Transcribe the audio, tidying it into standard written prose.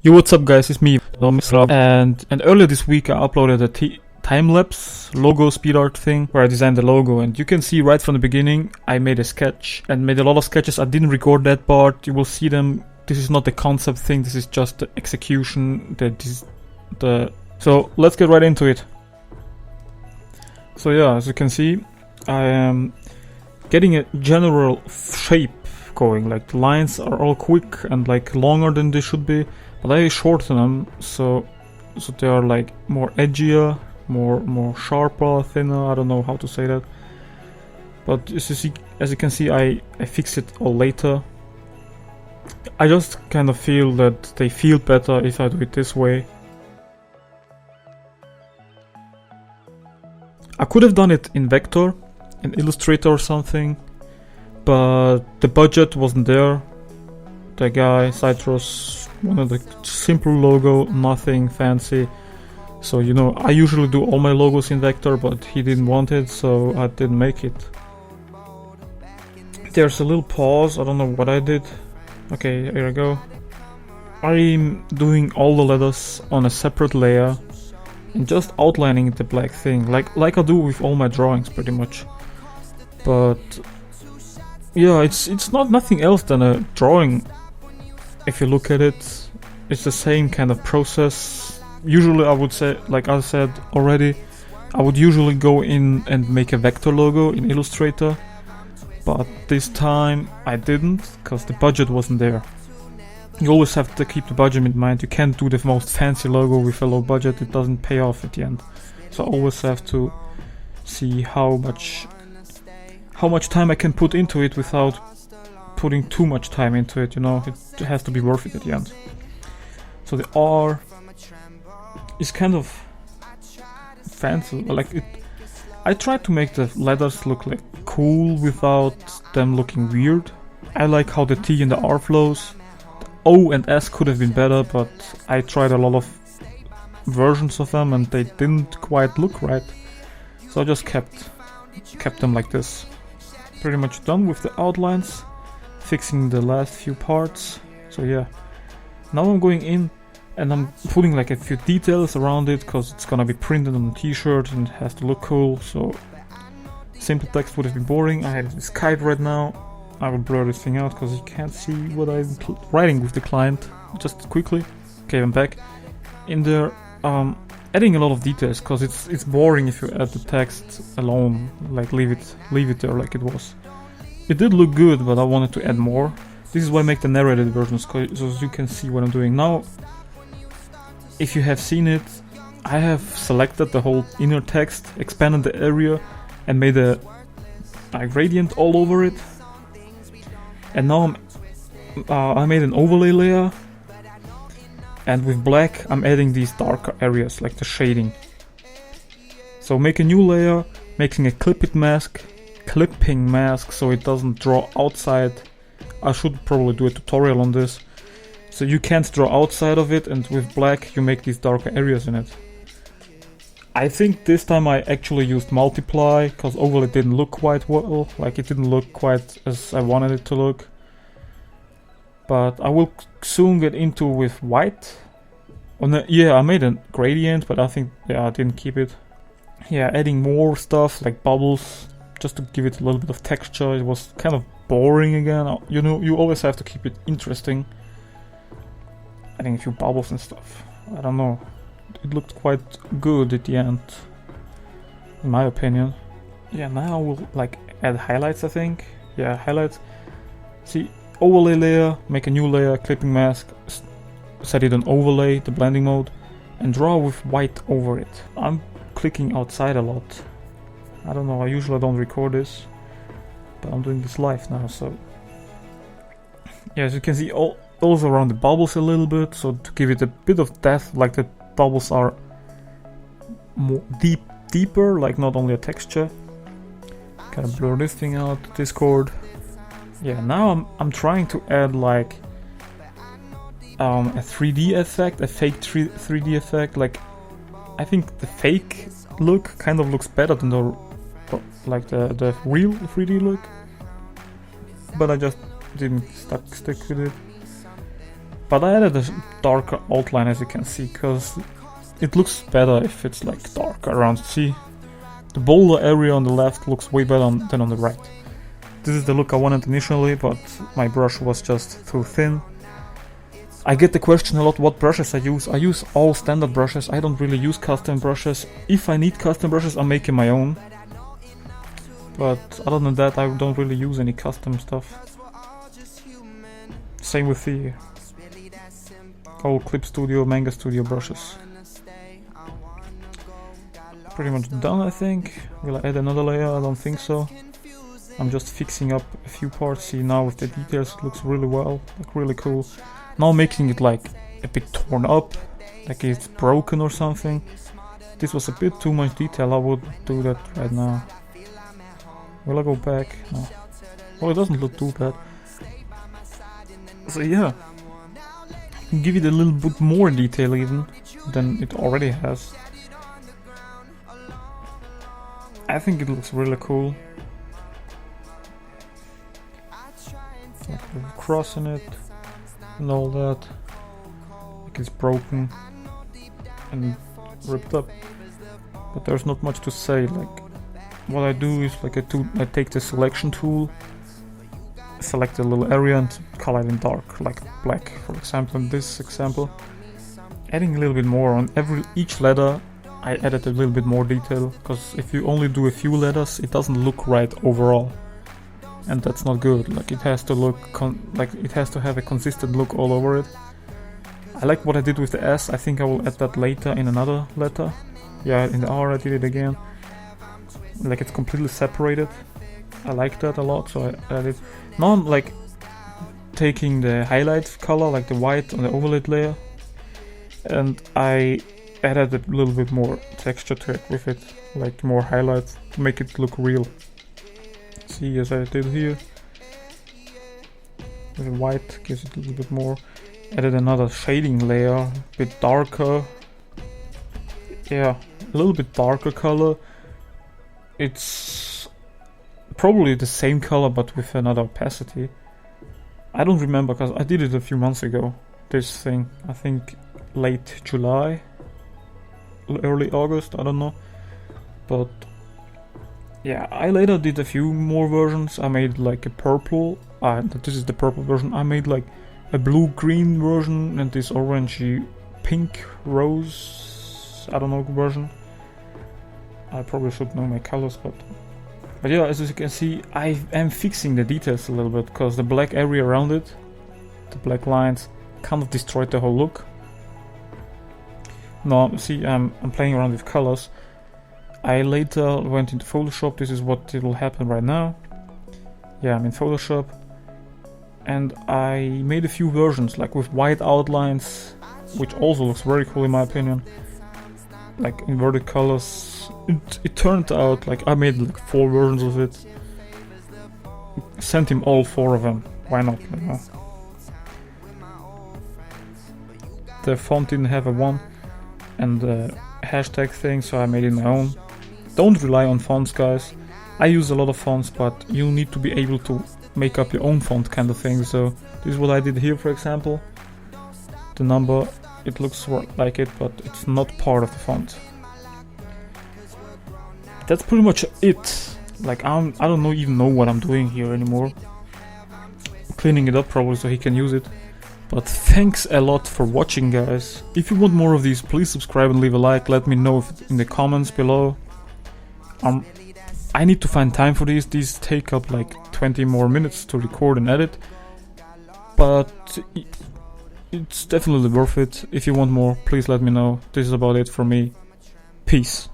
Yo, what's up guys, it's me, Tomislav, and earlier this week I uploaded a time-lapse logo speed art thing where I designed the logo, and you can see right from the beginning I made a sketch and made a lot of sketches. I didn't record that part, you will see them. This is not the concept thing, this is just the execution, so let's get right into it. So yeah, as you can see, I am getting a general shape going, like the lines are all quick and like longer than they should be, but I shorten them so they are like more edgier, more sharper, thinner. I don't know how to say that, but as you can see, I fix it all later. I just kind of feel that they feel better if I do it this way. I could have done it in vector, in Illustrator or something, but the budget wasn't there. The guy, Zaitr0s, wanted a simple logo, nothing fancy. So, you know, I usually do all my logos in vector, but he didn't want it, so I didn't make it. There's a little pause, I don't know what I did. Okay, here I go. I'm doing all the letters on a separate layer and just outlining the black thing, like I do with all my drawings pretty much. But yeah, it's not nothing else than a drawing. If you look at it, it's the same kind of process. Usually I would say, like I said already, I would usually go in and make a vector logo in Illustrator, but this time I didn't, because the budget wasn't there. You always have to keep the budget in mind. You can't do the most fancy logo with a low budget, it doesn't pay off at the end. So I always have to see how much time I can put into it without putting too much time into it, you know, it has to be worth it at the end. So the R is kind of fancy, like it. I tried to make the letters look like cool without them looking weird. I like how the T and the R flows. The O and S could have been better, but I tried a lot of versions of them and they didn't quite look right. So I just kept them like this. Pretty much done with the outlines, fixing the last few parts. So yeah, now I'm going in and I'm putting like a few details around it because it's gonna be printed on a t-shirt and it has to look cool. So simple text would have been boring. I have this kite right now. I will blur this thing out because you can't see what I'm writing with the client. Just quickly. Okay, I'm back in there. Adding a lot of details because it's boring if you add the text alone, like leave it there like it was. It did look good, but I wanted to add more. This is why I make the narrated versions, so you can see what I'm doing now. If you have seen it, I have selected the whole inner text, expanded the area, and made a gradient all over it. And now I made an overlay layer. And with black, I'm adding these darker areas, like the shading. So make a new layer, making a clipping mask, so it doesn't draw outside. I should probably do a tutorial on this. So you can't draw outside of it, and with black, you make these darker areas in it. I think this time I actually used multiply, because overlay didn't look quite well, like it didn't look quite as I wanted it to look. But I will soon get into with white. Yeah, I made a gradient, but I think, yeah, I didn't keep it. Yeah, adding more stuff like bubbles, just to give it a little bit of texture. It was kind of boring again. You know, you always have to keep it interesting. Adding a few bubbles and stuff. I don't know. It looked quite good at the end, in my opinion. Yeah, now we'll like add highlights, I think. Yeah, highlights. See, overlay layer, make a new layer, clipping mask, set it on overlay, the blending mode, and draw with white over it. I'm clicking outside a lot. I don't know, I usually don't record this, but I'm doing this live now, so. Yeah, as you can see, also around the bubbles a little bit, so to give it a bit of depth, like the bubbles are more deeper, like not only a texture. Kind of blur this thing out, Discord. Yeah, now I'm trying to add like a 3D effect, a fake 3D effect. Like, I think the fake look kind of looks better than the real 3D look. But I just didn't stick with it. But I added a darker outline, as you can see, because it looks better if it's like dark around. See, the boulder area on the left looks way better than on the right. This is the look I wanted initially, but my brush was just too thin. I get the question a lot what brushes I use. I use all standard brushes. I don't really use custom brushes. If I need custom brushes, I'm making my own. But other than that, I don't really use any custom stuff. Same with the old Clip Studio, Manga Studio brushes. Pretty much done, I think. Will I add another layer? I don't think so. I'm just fixing up a few parts. See, now with the details it looks really well, like really cool. Now making it like a bit torn up, like it's broken or something. This was a bit too much detail. I would do that right now. Will I go back? No. Well, it doesn't look too bad. So yeah, give it a little bit more detail even than it already has. I think it looks really cool. Like a cross in it and all that. Like it's broken and ripped up. But there's not much to say. Like what I do is like I take the selection tool, select a little area and color it in dark, like black, for example. In this example, adding a little bit more on each letter. I added a little bit more detail, because if you only do a few letters, it doesn't look right overall, and that's not good. Like it has to look it has to have a consistent look all over it. I like what I did with the S. I think I will add that later in another letter. Yeah, in the R I did it again. Like it's completely separated. I like that a lot, so I added. Now I'm like taking the highlight color, like the white on the overlaid layer, and I added a little bit more texture to it with it, like more highlights to make it look real. See, as I did here, with white gives it a little bit more. Added another shading layer, a bit darker. Yeah, a little bit darker color. It's probably the same color but with another opacity. I don't remember because I did it a few months ago. This thing, I think late July, early August, I don't know. But yeah, I later did a few more versions. I made like a purple, this is the purple version. I made like a blue-green version and this orangey pink rose, I don't know, version. I probably should know my colors, but yeah, as you can see, I am fixing the details a little bit, because the black area around it, the black lines, kind of destroyed the whole look. Now, see, I'm playing around with colors. I later went into Photoshop. This is what will happen right now. Yeah, I'm in Photoshop. And I made a few versions, like with white outlines, which also looks very cool in my opinion. Like inverted colors. It turned out like I made like 4 versions of it. Sent him all 4 of them. Why not? You know? The font didn't have a 1 and the hashtag thing, so I made it my own. Don't rely on fonts, guys. I use a lot of fonts, but you need to be able to make up your own font kind of thing. So this is what I did here, for example. The number, it looks like it, but it's not part of the font. That's pretty much it. Like I don't even know what I'm doing here anymore. Cleaning it up probably so he can use it. But thanks a lot for watching, guys. If you want more of these, please subscribe and leave a like. Let me know in the comments below. I need to find time for these. These take up like 20 more minutes to record and edit. But it's definitely worth it. If you want more, please let me know. This is about it for me. Peace.